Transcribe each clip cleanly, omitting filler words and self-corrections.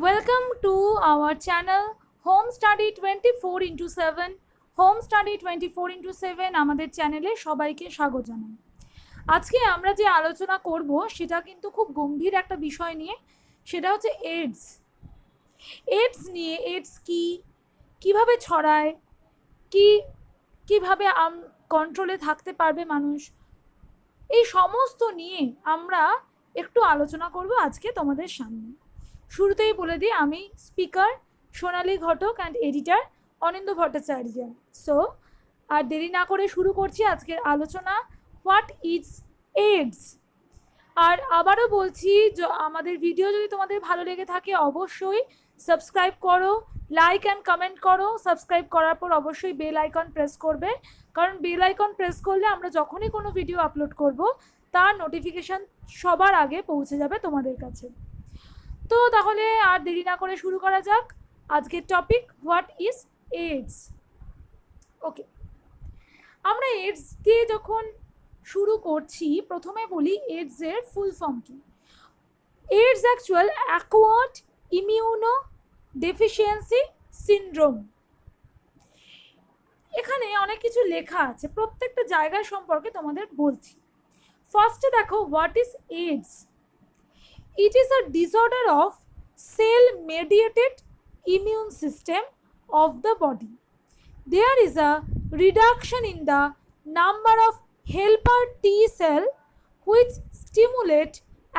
Welcome to our channel Home Study 24/7 Home Study 24/7 আমাদের চ্যানেলে সবাইকে স্বাগত জানাই। আজকে আমরা যে আলোচনা করব সেটা কিন্তু খুব গম্ভীর একটা বিষয় নিয়ে, সেটা হচ্ছে এইডস। এইডস নিয়ে, এইডস কিভাবে ছড়ায়, কিভাবে কন্ট্রোলে থাকতে পারবে মানুষ, এই সমস্ত নিয়ে আমরা একটু আলোচনা করব আজকে তোমাদের সামনে। শুরুতেই বলে দিই, আমি speaker Sonali Ghatak and editor Anindo Bhattacharya. So আর দেরি না করে শুরু করছি আজকের আলোচনা, হোয়াট ইজ এইডস। আর আবারও বলছি, আমাদের ভিডিও যদি তোমাদের ভালো লেগে থাকে অবশ্যই সাবস্ক্রাইব করো, লাইক অ্যান্ড কমেন্ট করো। সাবস্ক্রাইব করার পর অবশ্যই বেল আইকন প্রেস করবে, কারণ বেল আইকন প্রেস করলে আমরা যখনই কোনো ভিডিও আপলোড করব তার নোটিফিকেশান সবার আগে পৌঁছে যাবে তোমাদের কাছে। তো তাহলে আর দেরি না করে শুরু করা যাক আজকের টপিক, হোয়াট ইজ এইডস। ওকে, আমরা এইডস দিয়ে যখন শুরু করছি প্রথমে বলি এইডস এর ফুল ফর্ম কি। AIDS actual acquired immuno deficiency syndrome. এখানে অনেক কিছু লেখা আছে, প্রত্যেকটা জায়গার সম্পর্কে তোমাদের বলছি। ফার্স্টে দেখো, what is AIDS. It is a disorder of cell-mediated immune system of the body. There is a reduction in the number of helper T cell which stimulate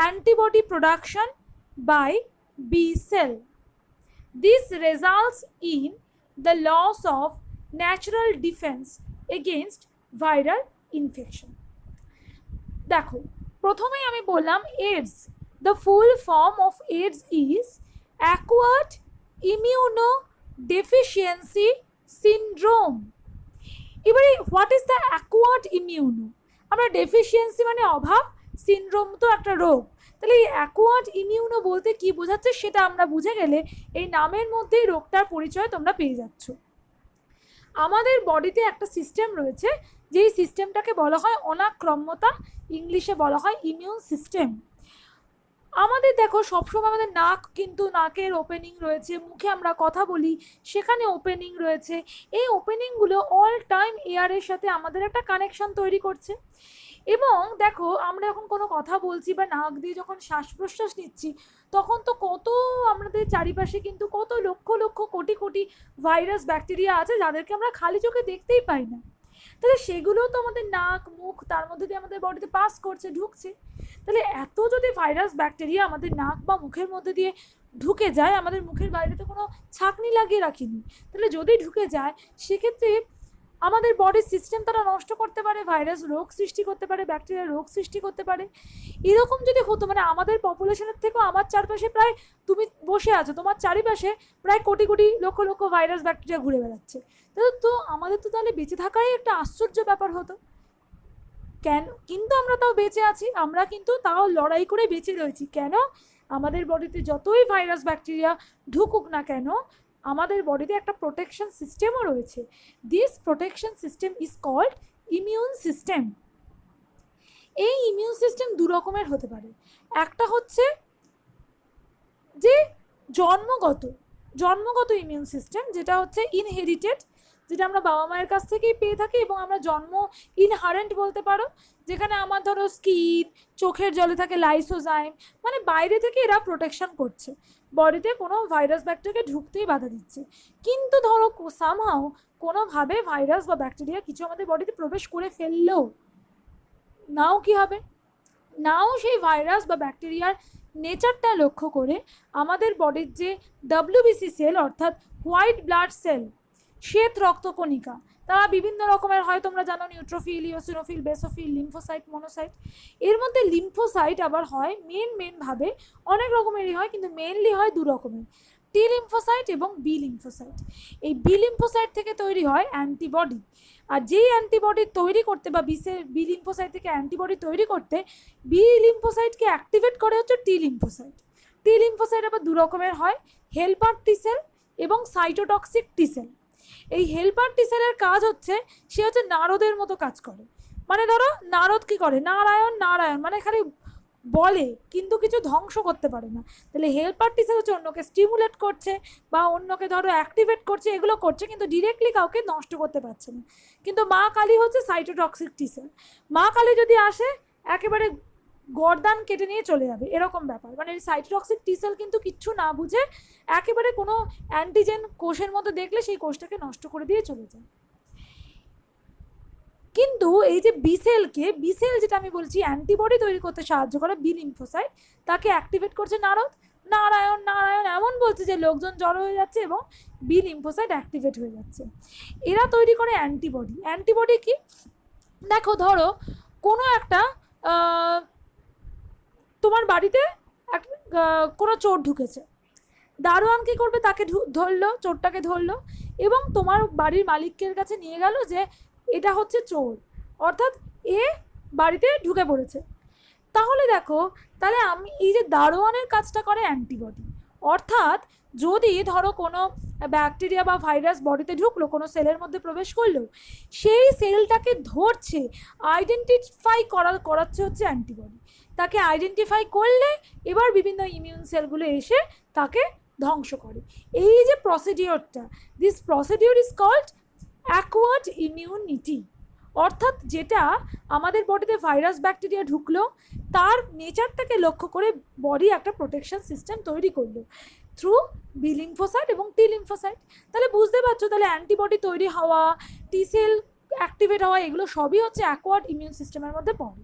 antibody production by B cell. This results in the loss of natural defense against viral infection. দেখো, প্রথমেই আমি বললাম AIDS, the full form of AIDS is acquired immunodeficiency syndrome. এবারে what is the acquired immuno, আমরা deficiency মানে অভাব, syndrome তো একটা রোগ, তাহলে এই অ্যাকোয়ার্ড ইমিউনো বলতে কি বোঝাচ্ছে সেটা আমরা বুঝে গেলে এই নামের মধ্যেই রোগটার পরিচয় তোমরা পেয়ে যাচ্ছ। আমাদের বডিতে একটা সিস্টেম রয়েছে, যেই সিস্টেমটাকে বলা হয় অনাক্রম্যতা, ইংলিশে বলা হয় ইমিউন সিস্টেম। আমাদের দেখো সবসময় আমাদের নাক, কিন্তু নাকের ওপেনিং রয়েছে, মুখে আমরা কথা বলি সেখানে ওপেনিং রয়েছে। এই ওপেনিংগুলো অল টাইম এয়ারের সাথে আমাদের একটা কানেকশন তৈরি করছে। এবং দেখো, আমরা যখন কোনো কথা বলছি বা নাক দিয়ে যখন শ্বাস প্রশ্বাস নিচ্ছি, তখন তো কত আমাদের চারিপাশে কিন্তু কত লক্ষ লক্ষ কোটি কোটি ভাইরাস ব্যাকটেরিয়া আছে যাদেরকে আমরা খালি চোখে দেখতেই পাই না। তাহলে সেগুলোও তো আমাদের নাক, মুখ, তার মধ্যে দিয়ে আমাদের বডিতে পাস করছে, ঢুকছে। তাহলে এত যদি ভাইরাস ব্যাকটেরিয়া আমাদের নাক বা মুখের মধ্যে দিয়ে ঢুকে যায়, আমাদের মুখের বাইরে তো কোনো ছাঁকনি লাগিয়ে রাখিনি, তাহলে যদি ঢুকে যায় সেক্ষেত্রে আমাদের বডির সিস্টেম তারা নষ্ট করতে পারে, ভাইরাস রোগ সৃষ্টি করতে পারে, ব্যাকটেরিয়া রোগ সৃষ্টি করতে পারে। এরকম যদি হতো, মানে আমাদের পপুলেশনের থেকেও আমার চারপাশে প্রায়, তুমি বসে আছো, তোমার চারিপাশে প্রায় কোটি কোটি লক্ষ লক্ষ ভাইরাস ব্যাকটেরিয়া ঘুরে বেড়াচ্ছে, তো আমাদের তো তাহলে বেঁচে থাকাই একটা আশ্চর্য ব্যাপার হতো। কেন কিন্তু আমরা তাও বেঁচে আছি, আমরা কিন্তু তাও লড়াই করে বেঁচে রয়েছি। কেন? আমাদের বডিতে যতই ভাইরাস ব্যাকটেরিয়া ঢুকুক না কেন, আমাদের বডিতে একটা প্রোটেকশন সিস্টেমও রয়েছে। This protection system is called immune system. এই ইমিউন সিস্টেম দু রকমের হতে পারে। একটা হচ্ছে যে জন্মগত ইমিউন সিস্টেম, যেটা হচ্ছে ইনহেরিটেড, যেটা আমরা বাবা মায়ের কাছ থেকেই পেয়ে থাকি এবং আমরা জন্ম ইনহারেন্ট বলতে পারো, যেখানে আমার ধরো স্কিন, চোখের জলে থাকে লাইসোজাইম, মানে বাইরে থেকে এরা প্রোটেকশন করছে, বডিতে কোনো ভাইরাস ব্যাকটেরিয়া ঢুকতেই বাধা দিচ্ছে। কিন্তু ধরো সামহাও কোনোভাবে ভাইরাস বা ব্যাকটেরিয়া কিছু আমাদের বডিতে প্রবেশ করে ফেললেও, নাও কি হবে, নাও সেই ভাইরাস বা ব্যাকটেরিয়ার নেচারটা লক্ষ্য করে আমাদের বডির যে ডব্লিউবিসি সেল, অর্থাৎ হোয়াইট ব্লাড সেল, শ্বেত রক্তকণিকা, তারা বিভিন্ন রকমের হয়, তোমরা জানো neutrophil, eosinophil, basophil, lymphocyte, monocyte. এর মধ্যে লিম্ফোসাইট আবার হয় মেনভাবে অনেক রকমেরই হয়, কিন্তু মেনলি হয় দু রকমের, টি লিম্ফোসাইট এবং বি লিম্ফোসাইট। এই বি লিম্ফোসাইট থেকে তৈরি হয় অ্যান্টিবডি, আর যেই অ্যান্টিবডি তৈরি করতে বা বি লিম্ফোসাইট থেকে অ্যান্টিবডি তৈরি করতে বি লিম্ফোসাইটকে অ্যাক্টিভেট করে হচ্ছে টি লিম্ফোসাইট। টি লিম্ফোসাইট আবার দু রকমের হয়, হেল্পার টি সেল এবং সাইটোটক্সিক টি সেল। এই হেল্পার টি সেলের কাজ হচ্ছে, সে হচ্ছে নারদের মতো কাজ করে। মানে ধরো নারদ কি করে, নারায়ণ মানে খালি বলে কিন্তু কিছু ধ্বংস করতে পারে না। তাহলে হেল্পার টি সেল হচ্ছে অন্যকে স্টিমুলেট করছে বা অন্যকে ধরো অ্যাক্টিভেট করছে, এগুলো করছে, কিন্তু ডিরেক্টলি কাউকে নষ্ট করতে পারছে না। কিন্তু মা কালী হচ্ছে সাইটোটক্সিক টি সেল। মা কালী যদি আসে একেবারে গর্দান কেটে নিয়ে চলে যাবে, এরকম ব্যাপার। মানে সাইটোটক্সিক টি সেল কিন্তু কিচ্ছু না বুঝে একেবারে কোনো অ্যান্টিজেন কোষের মধ্যে দেখলে সেই কোষটাকে নষ্ট করে দিয়ে চলে যায়। কিন্তু এই যে বি সেল যেটা আমি বলছি অ্যান্টিবডি তৈরি করতে সাহায্য করে, বি লিম্ফোসাইট, তাকে অ্যাক্টিভেট করছে নারায়ণ এমন বলছে যে লোকজন জড়ো হয়ে যাচ্ছে এবং বি লিম্ফোসাইট অ্যাক্টিভেট হয়ে যাচ্ছে। এরা তৈরি করে অ্যান্টিবডি। অ্যান্টিবডি কি? দেখো ধরো কোনো একটা তোমার বাড়িতে কোনো চোর ঢুকেছে, দারোয়ান কি করবে? তাকে ধরলো, চোরটাকে ধরলো এবং তোমার বাড়ির মালিকের কাছে নিয়ে গেল যে এটা হচ্ছে চোর, অর্থাৎ এ বাড়িতে ঢুকে পড়েছে। তাহলে দেখো, তাহলে আমি এই যে দারোয়ানের কাজটা করে অ্যান্টিবডি, অর্থাৎ যদি ধরো কোনো ব্যাকটেরিয়া বা ভাইরাস বডিতে ঢুকলো, কোনো সেলের মধ্যে প্রবেশ করলো, সেই সেলটাকে ধরছে, আইডেন্টিফাই করাচ্ছে হচ্ছে অ্যান্টিবডি। তাকে আইডেন্টিফাই করলে এবার বিভিন্ন ইমিউন সেলগুলো এসে তাকে ধ্বংস করে। এই যে প্রসিডিওরটা, this procedure is called acquired immunity, অর্থাৎ যেটা আমাদের বডিতে ভাইরাস ব্যাকটেরিয়া ঢুকলো, তার নেচারটাকে লক্ষ্য করে বডি একটা প্রোটেকশন সিস্টেম তৈরি করলো থ্রু বি লিম্ফোসাইট এবং টি লিম্ফোসাইট। তাহলে বুঝতে পারছো, তাহলে অ্যান্টিবডি তৈরি হওয়া, টি সেল অ্যাক্টিভেট হওয়া, এগুলো সবই হচ্ছে অ্যাকোয়ার্ড ইমিউন সিস্টেমের মধ্যে পড়ে।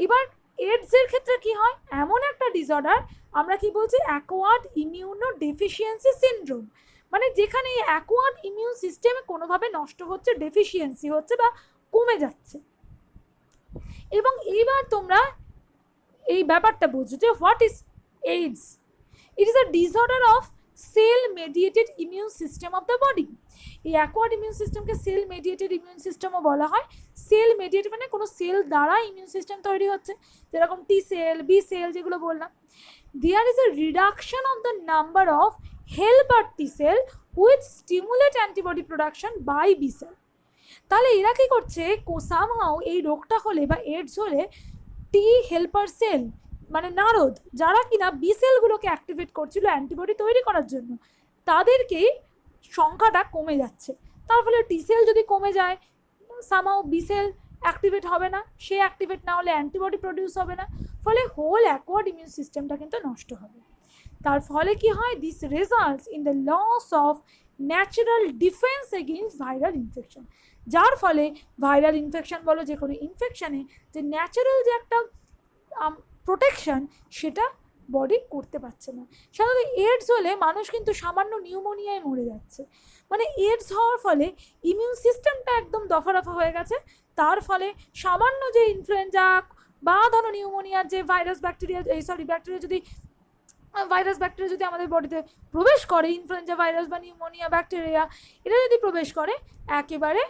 এবার এইডসের ক্ষেত্রে কি হয়? এমন একটা ডিসঅর্ডার, আমরা কি বলছি? অ্যাকোয়ার্ড ইমিউনো ডেফিসিয়েন্সি সিনড্রোম, মানে যেখানে অ্যাকোয়ার্ড ইমিউন সিস্টেম কোনোভাবে নষ্ট হচ্ছে, ডেফিসিয়েন্সি হচ্ছে বা কমে যাচ্ছে। এবং এইবার তোমরা এই ব্যাপারটা বুঝছো যে what is AIDS? It is a disorder of cell mediated immune system of the body. এই অ্যাকোয়ার্ড ইমিউন সিস্টেমকে সেল মেডিয়েটেড ইমিউন সিস্টেমও বলা হয়। সেল মেডিয়েটেড মানে কোনো সেল দ্বারা ইমিউন সিস্টেম তৈরি হচ্ছে, যেরকম টি সেল, বি সেল যেগুলো বললাম। There is a reduction of the number of helper T cell which stimulate antibody production by B cell. তাহলে এরা কি করছে? সামহাও এই রোগটা হলে বা এইডস হলে টি হেল্পার সেল মানে নারদ, যারা কিনা বি সেলগুলোকে অ্যাক্টিভেট করছিল অ্যান্টিবডি তৈরি করার জন্য, তাদেরকেই সংখ্যাটা কমে যাচ্ছে। তার ফলে টি সেল যদি কমে যায়, সামহাও বি সেল অ্যাক্টিভেট হবে না, সে অ্যাক্টিভেট না হলে অ্যান্টিবডি প্রডিউস হবে না, ফলে হোল অ্যাকোয়ার্ড ইমিউন সিস্টেমটা কিন্তু নষ্ট হবে। তার ফলে কি হয়? This results in the loss of natural defence against viral infection, যার ফলে ভাইরাল ইনফেকশন বলো, যে কোনো ইনফেকশানে যে ন্যাচারাল যে একটা প্রোটেকশন, সেটা বডি করতে পারছে না। সাধারণত এইডস হলে মানুষ কিন্তু সামান্য নিউমোনিয়ায় মরে যাচ্ছে, মানে এইডস হওয়ার ফলে ইমিউন সিস্টেমটা একদম দফারফা হয়ে গেছে। তার ফলে সামান্য যে ইনফ্লুয়েঞ্জা বা ধরো নিউমোনিয়ার যে ব্যাকটেরিয়া যদি আমাদের বডিতে প্রবেশ করে, ইনফ্লুয়েঞ্জা ভাইরাস বা নিউমোনিয়া ব্যাকটেরিয়া, এটা যদি প্রবেশ করে, একেবারে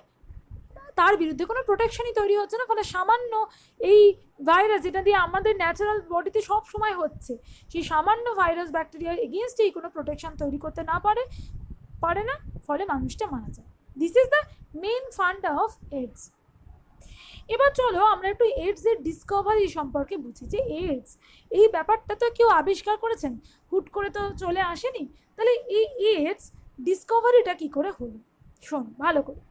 তার বিরুদ্ধে কোনো প্রোটেকশনই তৈরি হচ্ছে না। ফলে সামান্য এই ভাইরাস, যেটা দিয়ে আমাদের ন্যাচারাল বডিতে সব সময় হচ্ছে, সেই সামান্য ভাইরাস ব্যাকটেরিয়ার এগেনস্টেই কোনো প্রোটেকশন তৈরি করতে না পারে না, ফলে মানুষটা মারা যায়। This is the main funda of AIDS. এবার চলো আমরা একটু এইডসের ডিসকভারি সম্পর্কে বুঝি, যে এইডস এই ব্যাপারটা তো কেউ আবিষ্কার করেছেন, হুট করে তো চলে আসেনি। তাহলে এই এইডস ডিসকভারিটা কি করে হলো? শোন ভালো করে।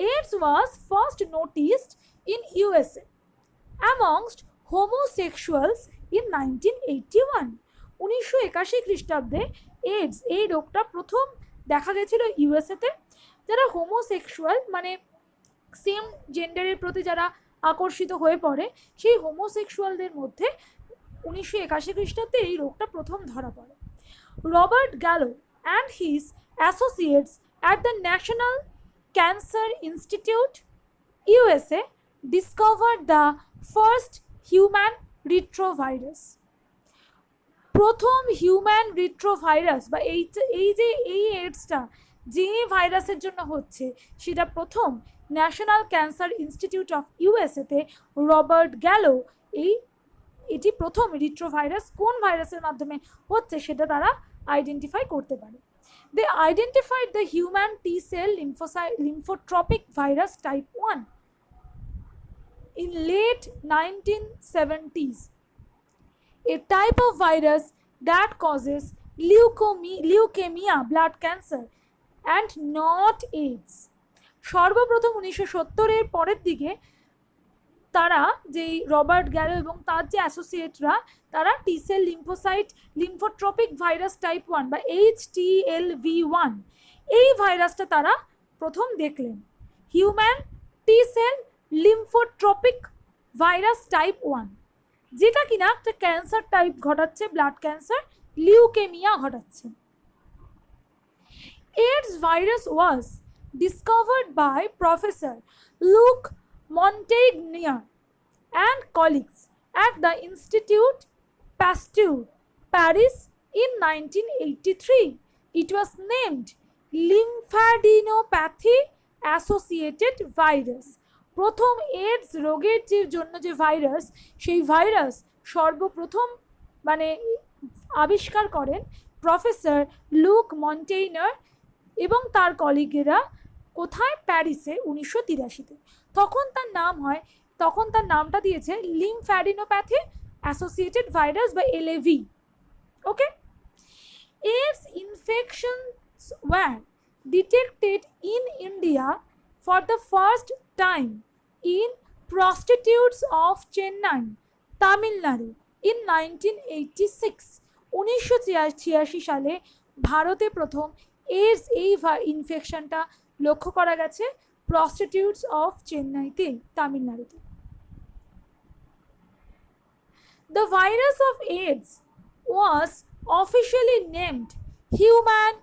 AIDS was first noticed in USA amongst homosexuals in 1981. 1981 খ্রিস্টাব্দে এইডস এই রোগটা প্রথম দেখা গেছিল ইউএসএতে। যারা হোমোসেক্সুয়াল মানে সেম জেন্ডারের প্রতি যারা আকর্ষিত হয়ে পড়ে, সেই হোমোসেক্সুয়ালদের মধ্যে 1981 খ্রিস্টাব্দে এই রোগটা প্রথম ধরা পড়ে। Robert গ্যালো and his associates at the national Cancer Institute, USA, discovered the first human retrovirus. প্রথম হিউম্যান রিট্রোভাইরাস বা এই যে এইডসটা যে ভাইরাসের জন্য হচ্ছে, সেটা প্রথম ন্যাশনাল ক্যান্সার ইনস্টিটিউট অফ ইউএসএতে রবার্ট গ্যালো এটি প্রথম রিট্রোভাইরাস কোন ভাইরাসের মাধ্যমে হচ্ছে সেটা তারা আইডেন্টিফাই করতে পারে। They identified the human T-cell lymphotropic virus type 1 in late 1970s. a type of virus that causes leukemia, blood cancer, and not AIDS. সর্বপ্রথম 1970-এর পরের দিকে তারা যেই রবার্ট গ্যালো এবং তার যে অ্যাসোসিয়েটরা তারা টি-সেল লিম্ফোসাইট লিম্ফোট্রপিক ভাইরাস টাইপ 1 বা HTLV1 এই ভাইরাসটা তারা প্রথম দেখলেন, হিউম্যান টি-সেল লিম্ফোট্রপিক ভাইরাস টাইপ 1, যেটা কিনা একটা ক্যান্সার টাইপ ঘটাচ্ছে, ব্লাড ক্যান্সার, লিউকেমিয়া ঘটাচ্ছে। AIDS virus was discovered by Professor Luc Montagnier and colleagues at the Institut Pasteur, Paris in 1983. It was named lymphadenopathy associated virus. প্রথম AIDS রোগের যে জন্য যে ভাইরাস, সেই ভাইরাস সর্বপ্রথম মানে আবিষ্কার করেন প্রফেসর লুক মন্টেইনার এবং তার কলিগেরা। কোথায়? প্যারিসে 1983-তে। তখন তার নামটা দিয়েছে লিম্ফ্যাডিনোপ্যাথি অ্যাসোসিয়েটেড ভাইরাস বা LAV। Okay, AIDS infections were detected in India for the first time in prostitutes of Chennai, Tamil Nadu in 1986. 1986 সালে ভারতে প্রথম AIDS এই ইনফেকশনটা লক্ষ্য করা গেছে প্রস্টিটিউটস অফ চেন্নাইতে, তামিলনাড়ুতে। The virus of AIDS was officially named Human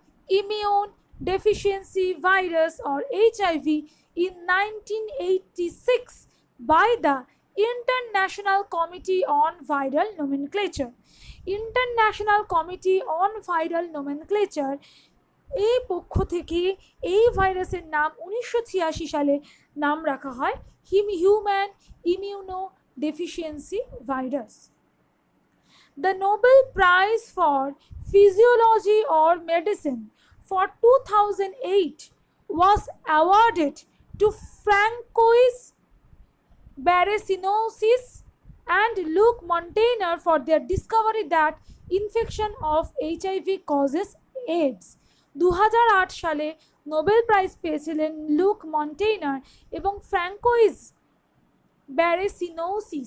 Immune Deficiency Virus or HIV in 1986 by the International Committee on Viral Nomenclature. International Committee on Viral Nomenclature এই পক্ষ থেকে এই ভাইরাসের নাম 1986 সালে নাম রাখা হয় human immuno deficiency virus. The Nobel Prize for Physiology or Medicine for 2008 was awarded to Francois Barré-Sinoussis and Luc Montagnier for their discovery that infection of HIV causes AIDS. 2008 সালে নোবেল প্রাইজ পেয়েছিলেন look মন্টেইনার এবং ফ্রাঙ্কোইজ ব্যারেসিনোসি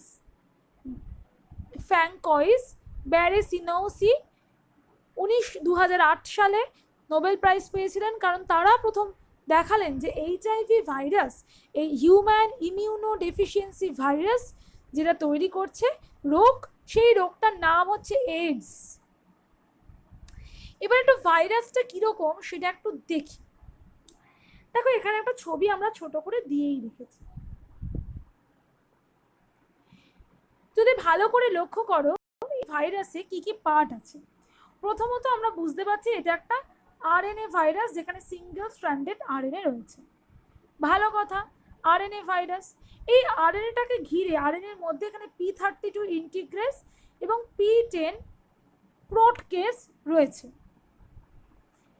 2008 সালে Nobel prize পেয়েছিলেন, কারণ তারা প্রথম দেখালেন যে HIV ভাইরাস, এই হিউম্যান ইমিউনো ডেফিসিয়েন্সি ভাইরাস যেটা তৈরি করছে রোগ, সেই রোগটার নাম হচ্ছে AIDS। এবার একটু ভাইরাসটা কিরকম সেটা একটু দেখি। দেখো, এখানে একটা ছবি আমরা ছোট করে দিয়েই রেখেছি। যদি ভালো করে লক্ষ্য করো এই ভাইরাসে কি কি পার্ট আছে। প্রথমত আমরা বুঝতে পারছি এটা একটা RNA ভাইরাস, যেখানে সিঙ্গেল স্ট্র্যান্ডেড RNA রয়েছে। ভালো কথা, RNA ভাইরাস। এই RNAটাকে ঘিরে RNAর মধ্যে এখানে P32 ইন্টিগ্রেস এবং P10 প্রোটকেস রয়েছে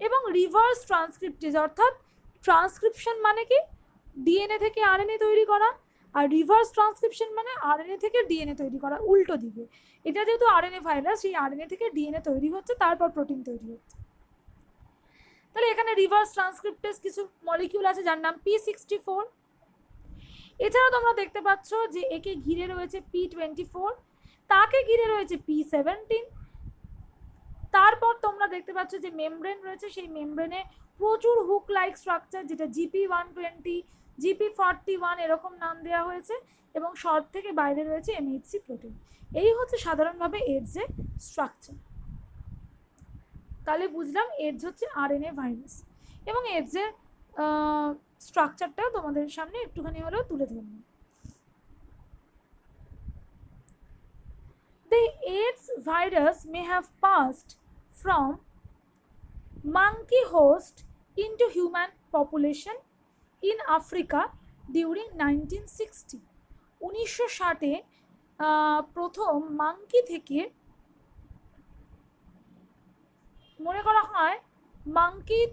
এবং রিভার্স ট্রান্সক্রিপ্টেজ, অর্থাৎ ট্রান্সক্রিপশন মানে কি ডিএনএ থেকে RNA তৈরি করা, আর রিভার্স ট্রান্সক্রিপশন মানে RNA থেকে ডিএনএ তৈরি করা, উল্টো দিকে। এটা যেহেতু RNA ভাইরাস, সেই RNA থেকে ডিএনএ তৈরি হচ্ছে, তারপর প্রোটিন তৈরি হচ্ছে। তাহলে এখানে রিভার্স ট্রান্সক্রিপ্টেজ কিছু মলিকিউল আছে যার নাম P64। এছাড়াও তোমরা দেখতে পাচ্ছ যে একে ঘিরে রয়েছে P24, তাকে ঘিরে রয়েছে P17। তারপর তোমরা দেখতে পাচ্ছ যে মেমব্রেন রয়েছে, সেই মেমব্রেনে প্রচুর হুক লাইক স্ট্রাকচার, যেটা GP120, GP41 এরকম নাম দেওয়া হয়েছে, এবং সব থেকে বাইরে রয়েছে MHC প্রোটিন। এই হচ্ছে সাধারণভাবে AIDS এর স্ট্রাকচার। তাহলে বুঝলাম AIDS হচ্ছে RNA ভাইরাস, এবং AIDS এর স্ট্রাকচারটাও তোমাদের সামনে একটুখানি হলেও তুলে ধরলাম। The AIDS virus may have passed from monkey host into human population in Africa during 1960. 1960-এ প্রথম মাঙ্কি থেকে, মনে করা হয় মাঙ্কির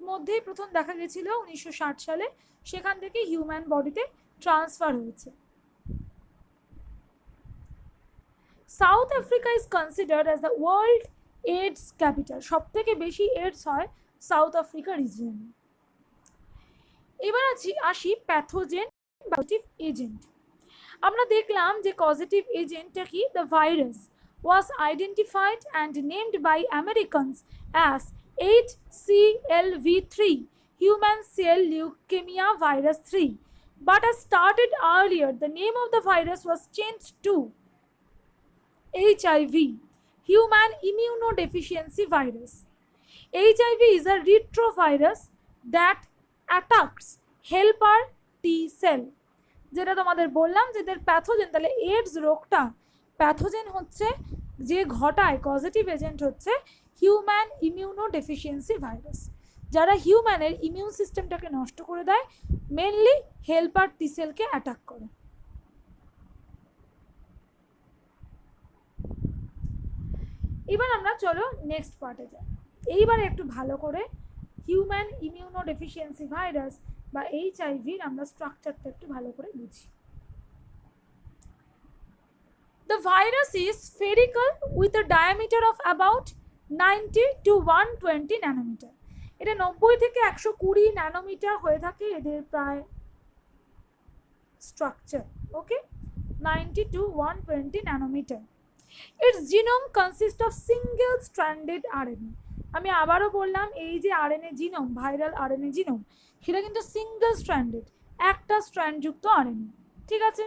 মধ্যেই প্রথম দেখা গেছিল 1960 সালে, সেখান থেকে হিউম্যান বডিতে ট্রান্সফার হয়েছে। South Africa is considered as the world AIDS capital, সব থেকে বেশি এইডস হয় সাউথ আফ্রিকা রিজিয়নে। এবার আসি প্যাথোজেন পজিটিভ এজেন্ট। আমরা দেখলাম যে কজেটিভ এজেন্টটা কি, the virus was identified and named by Americans as HCLV3, human cell leukemia virus 3, but as started earlier, the name of the virus was changed to HIV, human immunodeficiency virus. HIV is a retrovirus that attacks helper T cell, যেটা তোমাদের বললাম যে এদের pathogen, তাহলে AIDS রোগটা pathogen হচ্ছে যে ঘটায়, কজেটিভ এজেন্ট হচ্ছে হিউম্যান ইমিউনোডেফিসিয়েন্সি ভাইরাস, যারা হিউম্যানের ইমিউন সিস্টেমটাকে নষ্ট করে দেয়, মেনলি হেল্পার টি সেলকে অ্যাটাক করে। এবার আমরা চলো নেক্সট পার্টে যাই। এইবারে একটু ভালো করে হিউম্যান ইমিউনোডেফিসিয়েন্সি ভাইরাস বা এইচআইভির আমরা স্ট্রাকচারটা একটু ভালো করে বুঝি। The virus is spherical with a diameter of about 90 to 120 nanometer. এটা 90 থেকে 120 ন্যানোমিটার হয়ে থাকে এদের প্রায় structure, okay, 90 to 120 nanometer. Its genome consists of single stranded RNA. আমি আবারও বললাম এই যে RNA genome, viral RNA genome, সেটা কিন্তু সিঙ্গেল স্ট্র্যান্ডেড, একটা স্ট্র্যান্ড যুক্ত আরএনএ, ঠিক আছে।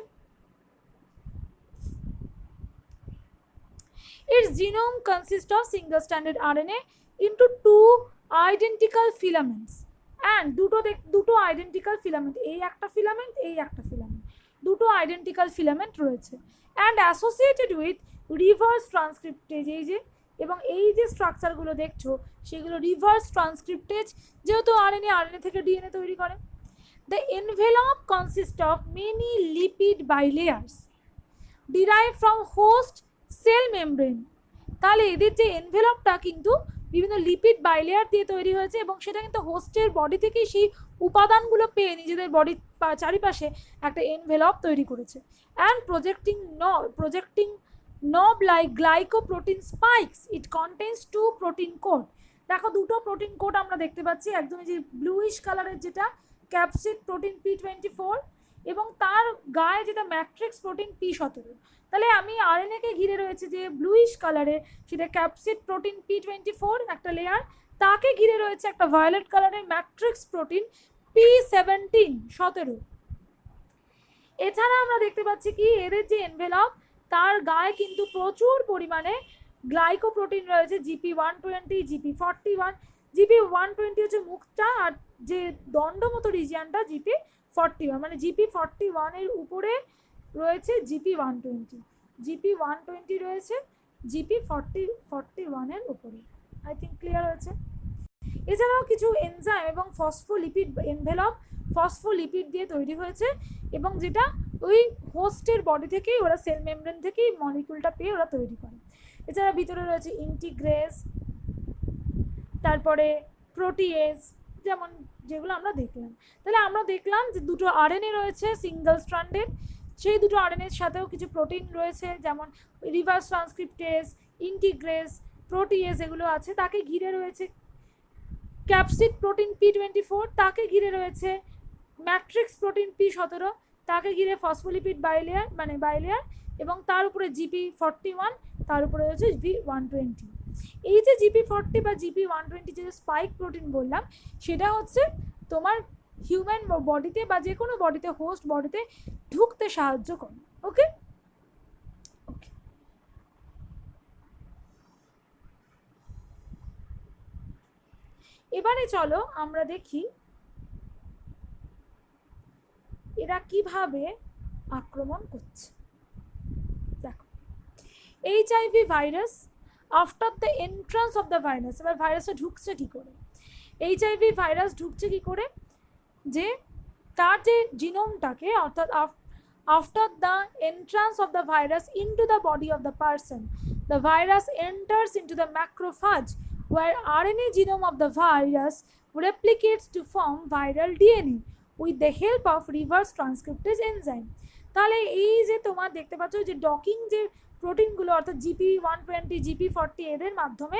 Its genome consists of single-stranded RNA into two identical filaments, and দুটো identical filament, এই একটা filament, এই একটা filament, দুটো identical filament রয়েছে, and associated with reverse transcriptase, এই যে, এবং এই যে স্ট্রাকচারগুলো দেখছো সেগুলো রিভার্স ট্রান্সক্রিপ্টেজ, যেহেতু আরএনএ থেকে ডিএনএ তৈরি করে। The envelope consists of many lipid bilayers derived from host cell membrane. তাহলে এদের যে এনভেলপটা কিন্তু বিভিন্ন লিপিড বাইলেয়ার দিয়ে তৈরি হয়েছে, এবং সেটা কিন্তু হোস্টের বডি থেকেই সেই উপাদানগুলো পেয়ে নিজেদের বডির চারিপাশে একটা এনভেলপ তৈরি করেছে। And projecting knob like glycoprotein spikes, it contains two protein code. দেখো দুটো প্রোটিন কোড আমরা দেখতে পাচ্ছি, একদমই যে ব্লুইশ কালারের যেটা ক্যাপসিড প্রোটিন P24, এবং তার গায়ে যেটা ম্যাট্রিক্স প্রোটিন P17। তাহলে আমি আরএনএ কে ঘিরে রয়েছে যে ব্লুইশ কালারে, সেটা ক্যাপসিড প্রোটিন P24 একটা লেয়ার, তাকে ঘিরে রয়েছে একটা ভায়োলেট কালারের ম্যাট্রিক্স প্রোটিন P17। এছাড়া আমরা দেখতে পাচ্ছি কি এদের যে এনভেলপ, তার গায়ে কিন্তু প্রচুর পরিমাণে গ্লাইকোপ্রোটিন রয়েছে, GP120, GP41। GP120 হচ্ছে মুখটা, আর যে দণ্ড মতো রিজিয়ানটা GP41, মানে GP41 এর উপরে রয়েছে GP120, GP120 রয়েছে GP41 এর উপরে। আই থিঙ্ক ক্লিয়ার হয়েছে। এছাড়াও কিছু এনজাইম এবং ফসফোলিপিড এনভেলপ ফসফোলিপিড দিয়ে তৈরি হয়েছে, এবং যেটা ওই হোস্টের বডি থেকেই ওরা সেল মেমব্রেন থেকেই মলিকিউলটা পেয়ে ওরা তৈরি করে। এছাড়া ভিতরে রয়েছে ইন্টিগ্রেস, তারপরে প্রোটিয়েজ, যেমন যেগুলো আমরা দেখলাম। তাহলে আমরা দেখলাম যে দুটো আরএনএ রয়েছে সিঙ্গেল স্ট্র্যান্ডেড, সেই দুটো আরএনএর সাথেও কিছু প্রোটিন রয়েছে, যেমন রিভার্স ট্রান্সক্রিপ্টেজ, ইন্টিগ্রেস, প্রোটিয়েজ এগুলো আছে। তাকে ঘিরে রয়েছে ক্যাপসিড প্রোটিন P24, তাকে ঘিরে রয়েছে ম্যাট্রিক্স প্রোটিন P17, তাকে ঘিরে ফসফোলিপিড বাইলেয়ার মানে বাইলেয়ার, এবং তার উপরে GP41, তার উপরে রয়েছে GP120। এই যে GP40 বা GP120 যে স্পাইক প্রোটিন বললাম, সেটা হচ্ছে তোমার হিউম্যান বডিতে বা যে কোনো বডিতে, হোস্ট বডিতে ঢুকতে সাহায্য করে, ওকে। এবারে চলো আমরা দেখি এরা কিভাবে আক্রমণ করছে। দেখো, HIV virus after the entrance of the virus, এবার ভাইরাসটা ঢুকছে কি করে, এইচআইভি ভাইরাস ঢুকছে কি করে, যে তার যে জিনোমটাকে, অর্থাৎ after the entrance of the virus into the body of the person, the virus enters into the macrophage where RNA genome of the virus replicates to form viral DNA with the help of reverse transcriptase enzyme। তাহলে এই যে তোমার দেখতে পাচ্ছ যে docking যে প্রোটিনগুলো অর্থাৎ GP120, GP40 এদের মাধ্যমে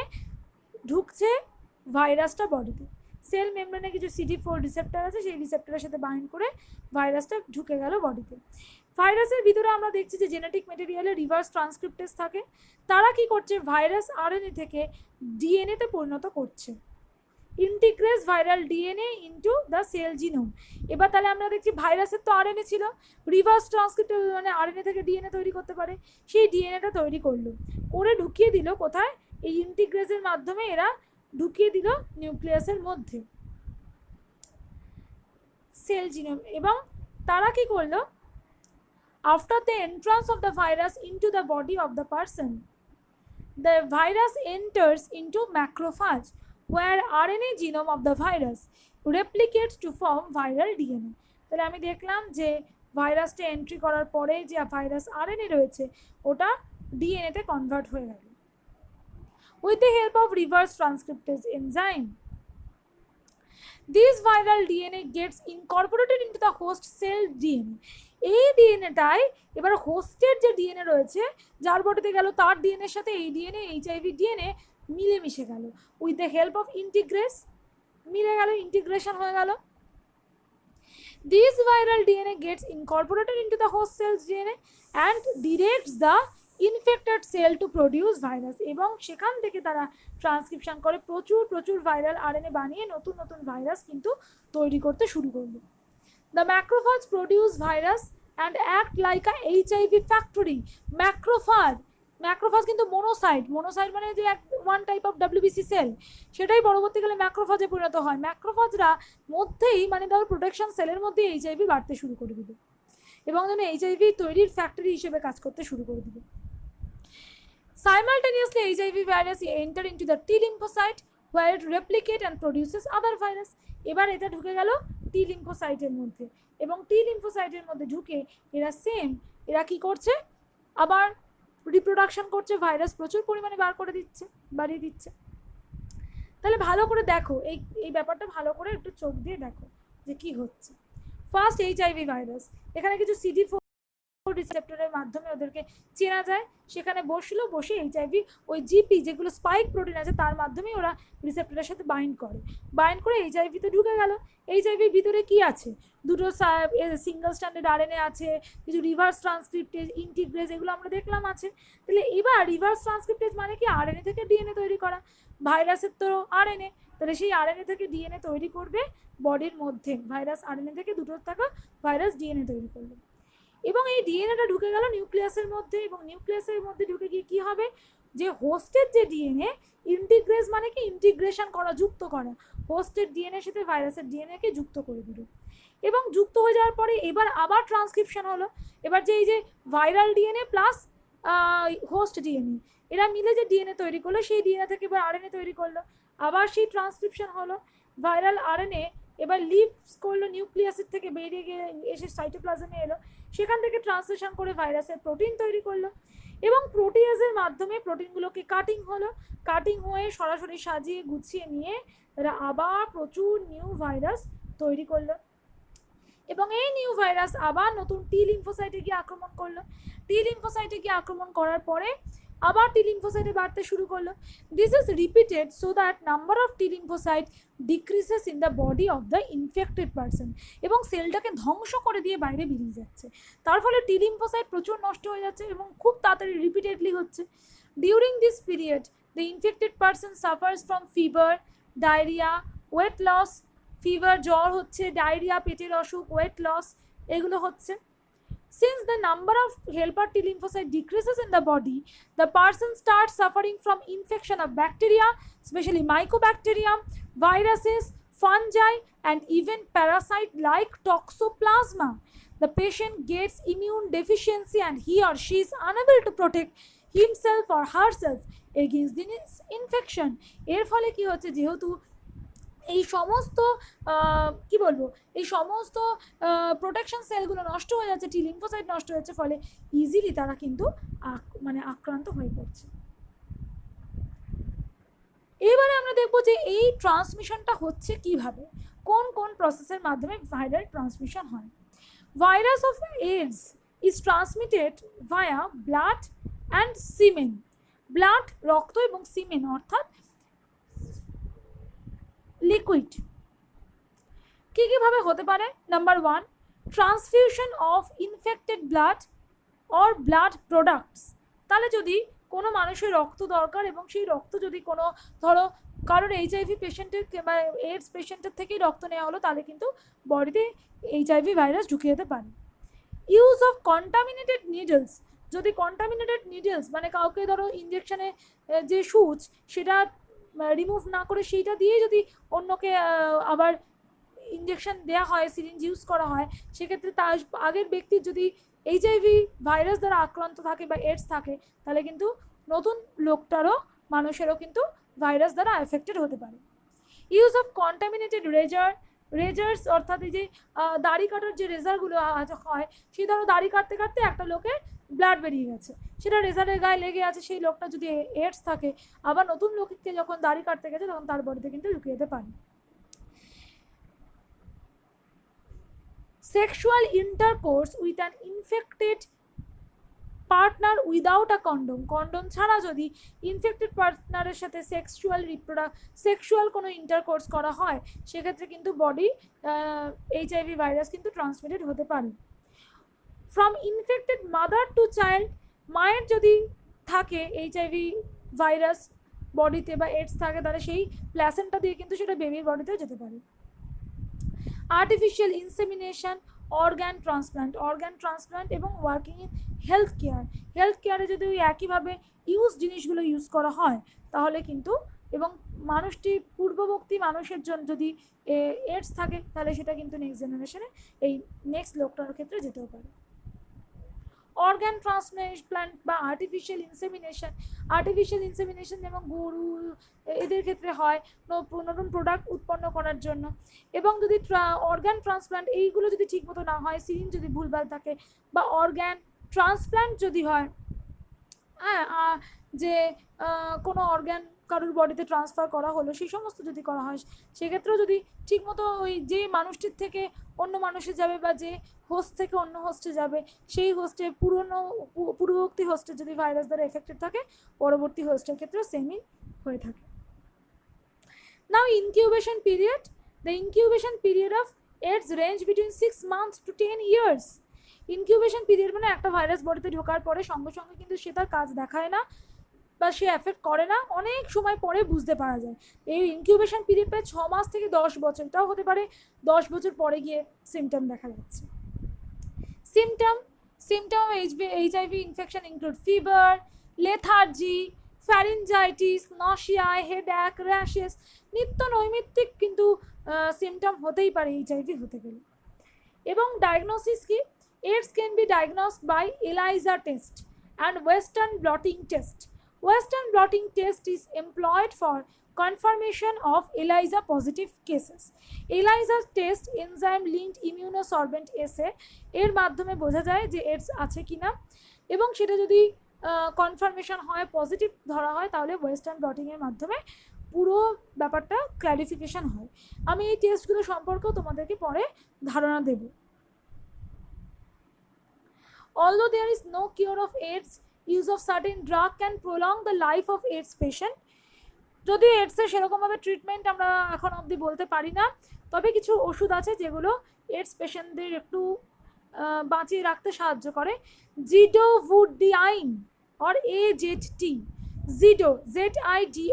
ঢুকছে ভাইরাসটা বডিতে। সেল মেমব্রেনে কিছু CD4 রিসেপ্টর আছে, সেই রিসেপ্টরের সাথে বাইন্ড করে ভাইরাসটা ঢুকে গেল বডিতে। ভাইরাসের ভিতরে আমরা দেখছি যে জেনেটিক মেটেরিয়ালে রিভার্স ট্রান্সক্রিপ্টেজ থাকে। তারা কি করছে, ভাইরাস আরএনএ থেকে ডিএনএতে পরিণত করছে, integrase viral DNA into the cell genome. এবার তাহলে আমরা দেখছি ভাইরাসের তো আরএনএ ছিল, রিভার্স ট্রান্সক্রিপ্টেজ মানে আরএনএ থেকে ডিএনএ তৈরি করতে পারে, সেই ডিএনএটা তৈরি করলো, করে ঢুকিয়ে দিল কোথায়, এই ইন্টিগ্রেসের মাধ্যমে এরা ঢুকিয়ে দিল নিউক্লিয়াসের মধ্যে, সেল জিনোম। এবং তারা কি করলো, after the entrance of the virus into the body of the person, the virus enters into macrophage where RNA genome of the virus replicates to form viral DNA. তাহলে আমি দেখলাম যে ভাইরাসটা এন্ট্রি করার পরে যে ভাইরাস আরএনএ রয়েছে ওটা ডিএনএতে কনভার্ট হয়ে গেল with the help of reverse transcriptase enzyme. This viral DNA gets incorporated into the host cell DNA. এই ডিএনএটাই এবার হোস্টের যে ডিএনএ রয়েছে যার বডিতে গেল তার ডিএনএর সাথে এই ডিএনএ HIV ডিএনএ মিলে মিশে গেল উইথ দ্য হেল্প অফ ইন্টিগ্রেস, মিলে গেল, ইন্টিগ্রেশন হয়ে গেল। This viral DNA gets incorporated into the host cell's DNA and directs the infected cell to produce virus, এবং সেখান থেকে তারা ট্রান্সক্রিপশন করে প্রচুর ভাইরাল আরএনএ বানিয়ে নতুন নতুন ভাইরাস কিন্তু তৈরি করতে শুরু করলো। The macrophage produce virus and act like a HIV factory. Macrophage কিন্তু মোনোসাইট মানে যে one type of WBC cell, সেটাই পরবর্তীকালে ম্যাক্রোফাজে পরিণত হয়। ম্যাক্রোফাজরা মধ্যেই মানে ধরো প্রোটেকশন সেলের মধ্যে HIV বাড়তে শুরু করে দিল এবং যেন HIV তৈরির ফ্যাক্টরি হিসেবে কাজ করতে শুরু করে দিল। Simultaneously, HIV virus enter into the T lymphocyte where it replicate and produces other virus. এবার এটা ঢুকে গেল T lymphocyteর মধ্যে, এবং T lymphocyteর মধ্যে ঢুকে এরা কি করছে, আবার রিপ্রোডাকশন করছে, ভাইরাস প্রচুর পরিমাণে বাড়িয়ে দিচ্ছে। তাহলে ভালো করে দেখো এই ব্যাপারটা, ভালো করে একটু চোখ দিয়ে দেখো যে কি হচ্ছে। ফার্স্ট HIV ভাইরাস, এখানে কিছু CD4 রিসেপ্টরের মাধ্যমে ওদেরকে চেনা যায়, সেখানে বসে HIV ওই জিপি যেগুলো স্পাইক প্রোটিন আছে তার মাধ্যমেই ওরা রিসেপ্টরের সাথে বাইন্ড করে HIV তে ঢুকে গেল। HIV ভিতরে কি আছে, দুটো সিঙ্গেল স্ট্যান্ডার্ড আরএনএ আছে, কিছু রিভার্স ট্রান্সক্রিপ্টেজ, ইন্টিগ্রেজ, এগুলো আমরা দেখলাম আছে। তাহলে এবার রিভার্স ট্রান্সক্রিপ্টেজ মানে কি, আরএনএ থেকে ডিএনএ তৈরি করা, ভাইরাসের তো আরএনএ, তাহলে সেই আরএনএ থেকে ডিএনএ তৈরি করবে বডির মধ্যে, ভাইরাস আরএনএ থেকে দুটোর থাকা ভাইরাস ডিএনএ তৈরি করবে, এবং এই ডিএনএটা ঢুকে গেল নিউক্লিয়াসের মধ্যে, এবং নিউক্লিয়াসের মধ্যে ঢুকে গিয়ে কী হবে, যে হোস্টের যে ডিএনএ, ইন্টিগ্রেস মানে কি ইন্টিগ্রেশন করা, যুক্ত করা, হোস্টের ডিএনএর সাথে ভাইরাসের ডিএনএকে যুক্ত করে দিল, এবং যুক্ত হয়ে যাওয়ার পরে এবার আবার ট্রান্সক্রিপশন হলো। এবার যে এই যে viral DNA plus host DNA এরা মিলে যে ডিএনএ তৈরি করলো, সেই ডিএনএ থেকে এবার আরএনএ তৈরি করলো, আবার সেই ট্রান্সক্রিপশন হলো, ভাইরাল আরএনএ এবার লিভস করলো নিউক্লিয়াসের থেকে বেরিয়ে গিয়ে এসে সাইটোপ্লাজমে এলো, সেখান থেকে ট্রান্সলেশন করে ভাইরাসের প্রোটিন তৈরি করলো, এবং প্রোটিয়েজের মাধ্যমে প্রোটিনগুলোকে কাটিং হয়ে সরাসরি সাজিয়ে গুছিয়ে নিয়ে তারা আবার প্রচুর নিউ ভাইরাস তৈরি করলো, এবং এই নিউ ভাইরাস আবার নতুন T লিম্ফোসাইটে গিয়ে আক্রমণ করলো। T লিম্ফোসাইটে গিয়ে আক্রমণ করার পরে আবার T লিম্ফোসাইটে বাড়তে শুরু করলো। This is repeated so that number of T lymphocyte decreases in the body of the infected person, এবং সেলটাকে ধ্বংস করে দিয়ে বাইরে বেরিয়ে যাচ্ছে, তার ফলে T লিম্ফোসাইট প্রচুর নষ্ট হয়ে যাচ্ছে এবং খুব তাড়াতাড়ি রিপিটেডলি হচ্ছে। During this period the infected person suffers from fever, diarrhoea, weight loss, fever জ্বর হচ্ছে, ডায়রিয়া পেটের অসুখ, ওয়েট লস এগুলো হচ্ছে। Since the number of helper T lymphocyte decreases in the body, the person starts suffering from infection of bacteria, especially mycobacterium, viruses, fungi, and even parasite like toxoplasma. The patient gets immune deficiency and he or she is unable to protect himself or herself against this infection. এর ফলে কি হচ্ছে, যেহেতু এই সমস্ত protection সেলগুলো নষ্ট হয়ে যাচ্ছে, T লিম্ফোসাইট নষ্ট হয়ে যাচ্ছে, ফলে ইজিলি তারা কিন্তু আক্রান্ত হয়ে পড়ছে। এবারে আমরা দেখব যে এই ট্রান্সমিশনটা হচ্ছে কিভাবে, কোন কোন প্রসেসের মাধ্যমে ভাইরাল ট্রান্সমিশন হয়। Virus of AIDS is transmitted via blood and সিমেন। Blood রক্ত এবং সিমেন অর্থাৎ লিকুইড। কী কীভাবে হতে পারে? Number 1, transfusion of infected blood or blood products. তাহলে যদি কোনো মানুষের রক্ত দরকার এবং সেই রক্ত যদি কোনো ধরো কারোর এইচআইভি পেশেন্টের বা এইডস পেশেন্টের থেকেই রক্ত নেওয়া হলো, তাহলে কিন্তু বডিতে এইচআইভি ভাইরাস ঢুকে যেতে পারে। Use of contaminated needles. যদি কন্টামিনেটেড নিডলস মানে কাউকে ধরো ইঞ্জেকশনে যে সুচ সেটা রিমুভ না করে সেইটা দিয়ে যদি অন্যকে আবার ইঞ্জেকশন দেওয়া হয়, সিরিঞ্জ ইউজ করা হয়, সেক্ষেত্রে তার আগের ব্যক্তির যদি এইচআইভি ভাইরাস দ্বারা আক্রান্ত থাকে বা এডস থাকে, তাহলে কিন্তু নতুন লোকটারও মানুষেরও কিন্তু ভাইরাস দ্বারা এফেক্টেড হতে পারে। ইউজ অফ কন্টামিনেটেড রেজার্স অর্থাৎ এই যে দাড়ি কাটার যে রেজারগুলো হয়, সেই ধরো দাড়ি কাটতে কাটতে একটা লোকের ব্লাড বেরিয়ে গেছে, সেটা রেজারের গায়ে লেগে আছে, সেই লোকটা যদি এডস থাকে, আবার নতুন লোককে যখন দাড়ি কাটতে গেছে তখন তার বডিতে কিন্তু ঢুকে যেতে পারে। Sexual intercourse with an infected partner without a condom. Condom ছাড়া যদি ইনফেক্টেড পার্টনারের সাথে সেক্সুয়াল কোনো ইন্টারকোর্স করা হয়, সেক্ষেত্রে কিন্তু বডি এইচআইভি ভাইরাস কিন্তু ট্রান্সমিটেড হতে পারে। From infected mother to child. মায়ের যদি থাকে এইচআইভি ভাইরাস বডিতে বা এডস থাকে, তাহলে সেই প্ল্যাসেন্টা দিয়ে কিন্তু সেটা বেবির বডিতেও যেতে পারে। আর্টিফিশিয়াল ইনসেমিনেশন, অর্গান ট্রান্সপ্লান্ট এবং ওয়ার্কিং ইন হেলথ কেয়ারে যদি ওই একইভাবে জিনিসগুলো ইউজ করা হয়, তাহলে কিন্তু এবং মানুষটি পূর্ববর্তী মানুষের জন্য যদি এডস থাকে, তাহলে সেটা কিন্তু নেক্সট জেনারেশনে এই নেক্সট লোকটার ক্ষেত্রে যেতেও পারে। অর্গান ট্রান্সপ্লান্ট বা আর্টিফিশিয়াল ইনসেমিনেশন যেমন গরু এদের ক্ষেত্রে হয় নতুন প্রোডাক্ট উৎপন্ন করার জন্য। এবং যদি অর্গান ট্রান্সপ্লান্ট এইগুলো যদি ঠিকমতো না হয়, সিরিঞ্জ যদি ভুলভাল থাকে, বা অর্গান ট্রান্সপ্লান্ট যদি হয়, হ্যাঁ, যে কোনো অর্গান কারোর বডিতে ট্রান্সফার করা হলো, সেই সমস্ত যদি করা হয়, সেক্ষেত্রেও যদি ঠিকমতো ওই যে মানুষটির থেকে অন্য মানুষে যাবে বা যে হোস্ট থেকে অন্য হোস্টে যাবে, সেই হোস্টে পূর্ববর্তী হোস্টে যদি ভাইরাস দ্বারা এফেক্টেড থাকে, পরবর্তী হোস্টের ক্ষেত্রেও সেমই হয়ে থাকে। Now incubation period. The incubation period of AIDS range between 6 months to 10 years। Incubation period মানে একটা ভাইরাস বডিতে ঢোকার পরে সঙ্গে সঙ্গে কিন্তু সে তার কাজ দেখায় না বা সে এফেক্ট করে না, অনেক সময় পরে বুঝতে পারা যায়। এই ইনকিউবেশন পিরিয়ড প্রায় 6 মাস থেকে 10 বছর, এটাও হতে পারে 10 বছর পরে গিয়ে সিমটম দেখা যাচ্ছে। Symptom of HIV infection include fever, lethargy, pharyngitis, nausea, headache, rashes. নিত্য নৈমিত্তিক কিন্তু সিমটম হতেই পারে এইচআইভি হতে গেলে। এবং ডায়াগনোসিস কি? AIDS can be diagnosed by ELISA test and Western blotting test. Western blotting test is employed for confirmation of ELISA positive cases. ELISA test enzyme linked immunosorbent assay এর মাধ্যমে বোঝা যায় যে এডস আছে কিনা, এবং সেটা যদি কনফার্মেশন হয়, পজিটিভ ধরা হয়, তাহলে ওয়েস্টার্ন ব্লটিংয়ের মাধ্যমে পুরো ব্যাপারটা ক্ল্যারিফিকেশন হয়। আমি এই টেস্টগুলো সম্পর্কেও তোমাদেরকে পরে ধারণা দেব। Although there is no cure of AIDS, use of certain drug can prolong the life of AIDS patient. যদিও এডসের সেরকমভাবে ট্রিটমেন্ট আমরা এখন অবধি বলতে পারি না, তবে কিছু ওষুধ আছে যেগুলো এডস পেশেন্টদের একটু বাঁচিয়ে রাখতে সাহায্য করে। Zidovudine or AZT,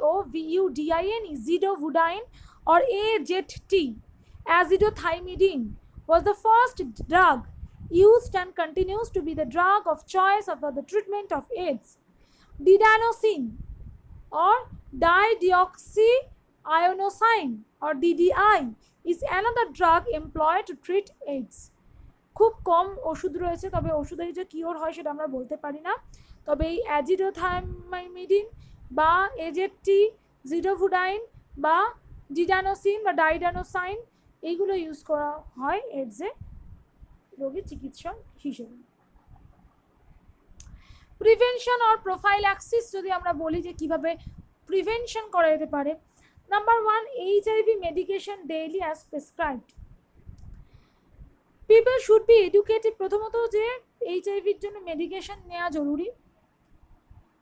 ZIDOVUDINE, zidovudine or AZT, azithromycin, was the first drug used and continues to be the drug of choice for the treatment of AIDS. Didanosine or didioxyionosine or DDI is another drug employed to treat AIDS. খুব কম ওষুধ রয়েছে, তবে ওষুধের যে cure হয় সেটা আমরা বলতে পারি না। তবে এই অ্যাজিথ্রোথাইমিডিন বা AZT, জিডোভুডাইন বা ডিডানোসিন বা ডাইডানোসাইন এইগুলো ইউজ করা হয় এডসে রোগী চিকিৎসা হিসেবে। প্রিভেনশন অর প্রোফাইল্যাক্সিস যদি আমরা বলি যে কীভাবে প্রিভেনশন করা যেতে পারে। Number 1, HIV medication daily as prescribed. People should be educated. প্রথমত যে এইচআইভির জন্য মেডিকেশন নেওয়া জরুরি,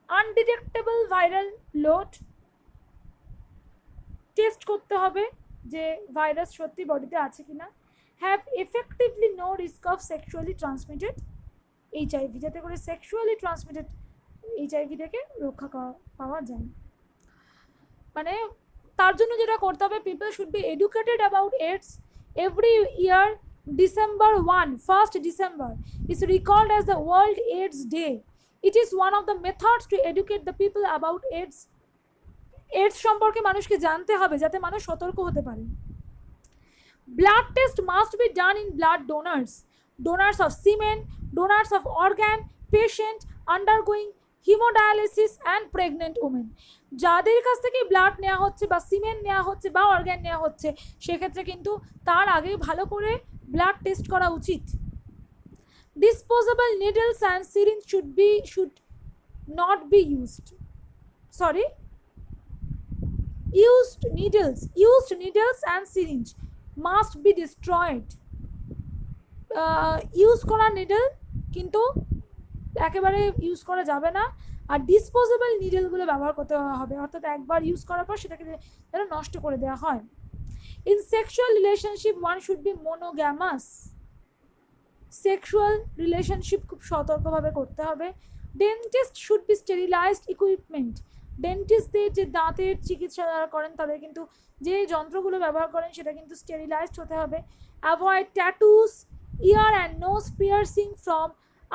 আনডিটেক্টেবল ভাইরাল লোড, টেস্ট করতে হবে যে ভাইরাস সত্যি বডিতে আছে কিনা। Have effectively no risk of sexually transmitted HIV, যাতে করে সেক্সুয়ালি ট্রান্সমিটেড এইচআইভি থেকে রক্ষা পাওয়া যায়। মানে তার জন্য যেটা করতে হবে, people should be educated about AIDS. Every year December 1st December is recalled as the World AIDS Day. It is one of the methods to educate the people about AIDS. AIDS সম্পর্কে মানুষকে জানতে হবে যাতে মানুষ সতর্ক হতে পারে। Blood test must be done in blood donors, donors of semen, donors of organ, patient undergoing haemodialysis and pregnant women. যাদের কাছ থেকে ব্লাড নেওয়া হচ্ছে বা সিমেন্ট নেওয়া হচ্ছে বা অর্গ্যান নেওয়া হচ্ছে, সেক্ষেত্রে কিন্তু তার আগে ভালো করে ব্লাড টেস্ট করা উচিত। Disposable needles and syringe should not be used. Used needles and syringe must be destroyed. Use করা নিডল কিন্তু একেবারে ইউজ করা যাবে না, আর ডিসপোজেবল নিডলগুলো ব্যবহার করতে হবে, অর্থাৎ একবার ইউজ করার পর সেটাকে যেন নষ্ট করে দেওয়া হয়। In sexual relationship one should be monogamous. Sexual relationship খুব সতর্কভাবে করতে হবে। Dentist should be sterilized equipment. ডেন্টিস্টদের যে দাঁতের চিকিৎসা যারা করেন তাদের কিন্তু যে যন্ত্রগুলো ব্যবহার করেন সেটা কিন্তু স্টেরিলাইজড হতে হবে। Avoid tattoos, ear and nose piercing from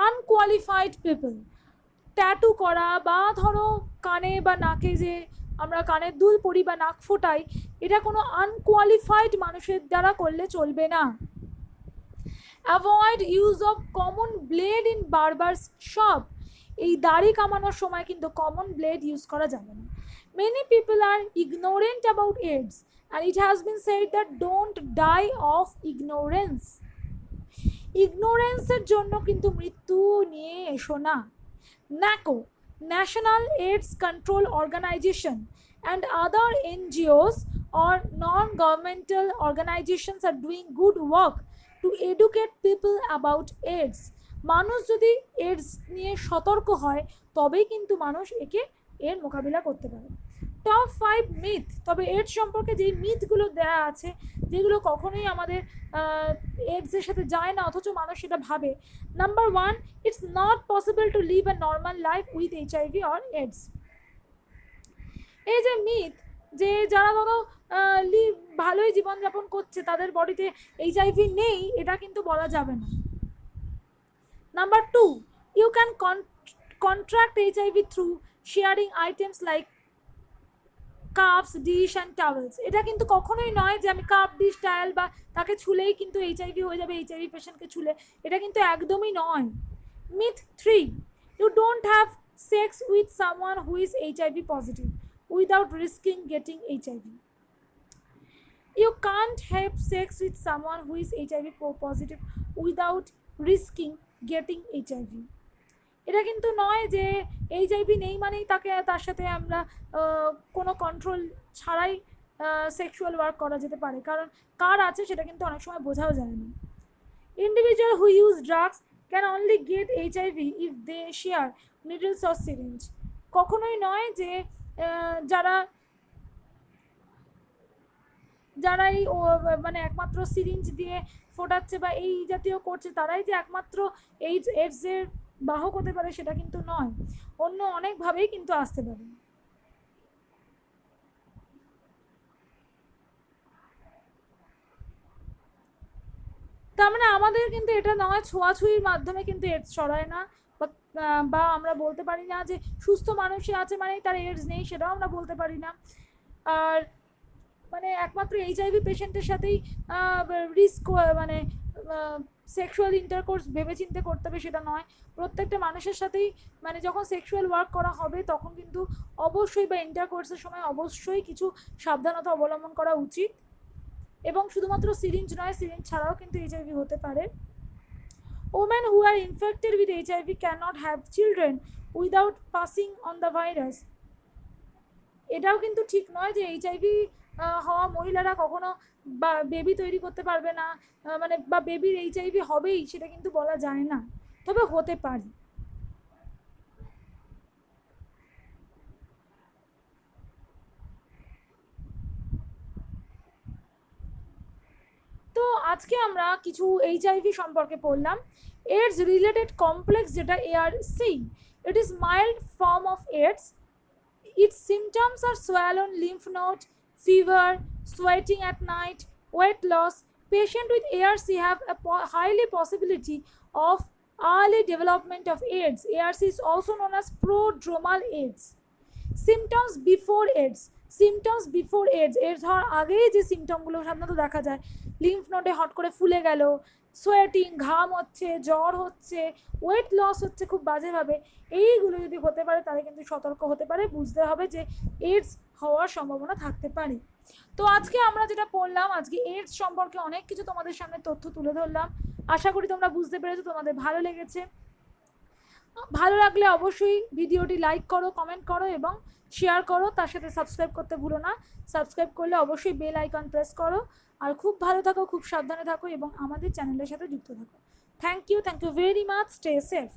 unqualified people. Tattoo করা বা ধরো কানে বা নাকে যে আমরা কানের দুল পরি বা নাক ফোটাই, এটা কোনো আনকোয়ালিফাইড মানুষের দ্বারা করলে চলবে না। Avoid use of common blade in barber's shop. এই দাড়ি কামানোর সময় কিন্তু কমন ব্লেড ইউজ করা যাবে না। Many people are ignorant about AIDS and it has been said that don't die of ignorance. ইগনোরেন্সের জন্য কিন্তু মৃত্যু নিয়ে এসো না। NACO, National AIDS Control Organization, and other NGOs or non-governmental organizations are doing good work to educate people about AIDS. মানুষ যদি AIDS নিয়ে সতর্ক হয় তবেই কিন্তু মানুষ এর মোকাবিলা করতে পারে। টপ 5 মিথ, তবে এইডস সম্পর্কে যে মিথগুলো দেওয়া আছে যেগুলো কখনোই আমাদের এইডসের সাথে যায় না অথচ মানুষ সেটা ভাবে। Number 1, it's not possible to live a normal life with HIV or AIDS. এই যে মিথ যে যারা ধরো ভালোই জীবনযাপন করছে তাদের বডিতে HIV নেই, এটা কিন্তু বলা যাবে না। Number 2, you can contract HIV through sharing items like cups, dish and towels. এটা কিন্তু কখনোই নয় যে আমি কাপ, ডিশ, টাওয়েল বা তাকে ছুলেই কিন্তু HIV হয়ে যাবে, HIV পেশেন্টকে ছুলে, এটা কিন্তু একদমই নয়। Myth 3, you don't have sex with someone who is HIV positive without risking getting HIV. You can't have sex with someone who is HIV positive without risking getting HIV. এটা কিন্তু নয় যে HIV নেই মানেই তার সাথে আমরা কোনো কন্ট্রোল ছাড়াই সেক্সুয়াল ওয়ার্ক করা যেতে পারে, কারণ কার আছে সেটা কিন্তু অনেক সময় বোঝাও যায় না। Individual who use drugs can only get HIV if they share needles or syringe. কখনোই নয় যে যারাই মানে একমাত্র সিরিঞ্জ দিয়ে ফোটাচ্ছে বা এই জাতীয় করছে তারাই যে একমাত্র এইডসের বাহক হতে পারে সেটা কিন্তু নয়, অন্য অনেকভাবেই কিন্তু আসতে পারে। তার মানে আমাদের কিন্তু এটা নয় ছোঁয়াছুঁয়ির মাধ্যমে কিন্তু এইডস ছড়ায় না, বা আমরা বলতে পারি না যে সুস্থ মানুষই আছে মানে তার এইডস নেই, সেটাও আমরা বলতে পারি না। আর মানে একমাত্র HIV পেশেন্টের সাথেই রিস্ক মানে সেক্সুয়াল ইন্টারকোর্স ভেবেচিন্তে করতে হবে সেটা নয়, প্রত্যেকটা মানুষের সাথেই মানে যখন সেক্সুয়াল ওয়ার্ক করা হবে তখন কিন্তু অবশ্যই বা ইন্টারকোর্সের সময় অবশ্যই কিছু সাবধানতা অবলম্বন করা উচিত। এবং শুধুমাত্র সিরিঞ্জ নয়, সিরিঞ্জ ছাড়াও কিন্তু HIV হতে পারে। Women who are infected with HIV cannot have children without passing on the virus. এটাও কিন্তু ঠিক নয় যে HIV হওয়া মহিলারা কখনো বা বেবি তৈরি করতে পারবে না, মানে বা বেবির HIV হবেই সেটা কিন্তু বলা যায় না, তবে হতে পারে। আজকে আমরা কিছু এইচআইভি সম্পর্কে পড়লাম। এইডস রিলেটেড কমপ্লেক্স যেটা ARC, it is mild form of AIDS. Its symptoms are swollen lymph node, fever, sweating at night, weight loss. Patients with ARC have a highly possibility of early development of AIDS. ARC is also known as prodromal AIDS. Symptoms before AIDS, symptoms before AIDS, AIDS হওয়ার আগেই যে সিমটমগুলো সাধারণত দেখা যায়, lymph নোডে hot করে ফুলে গেল, সোয়েটিং, ঘাম হচ্ছে, জ্বর হচ্ছে, ওয়েট লস হচ্ছে খুব বাজেভাবে, এইগুলো যদি হতে পারে তাহলে কিন্তু সতর্ক হতে পারে, বুঝতে হবে যে এডস হওয়ার সম্ভাবনা থাকতে পারে। তো আজকে আমরা যেটা পড়লাম, আজকে এডস সম্পর্কে অনেক কিছু তোমাদের সামনে তথ্য তুলে ধরলাম। আশা করি তোমরা বুঝতে পেরেছো, তোমাদের ভালো লেগেছে। ভালো লাগলে অবশ্যই ভিডিওটি লাইক করো, কমেন্ট করো এবং শেয়ার করো। তার সাথে সাবস্ক্রাইব করতে ভুলো না। সাবস্ক্রাইব করলে অবশ্যই বেল আইকন প্রেস করো। আর খুব ভালো থাকো, খুব সাবধানে থাকো এবং আমাদের চ্যানেলের সাথে যুক্ত থাকো। Thank you very much. Stay safe.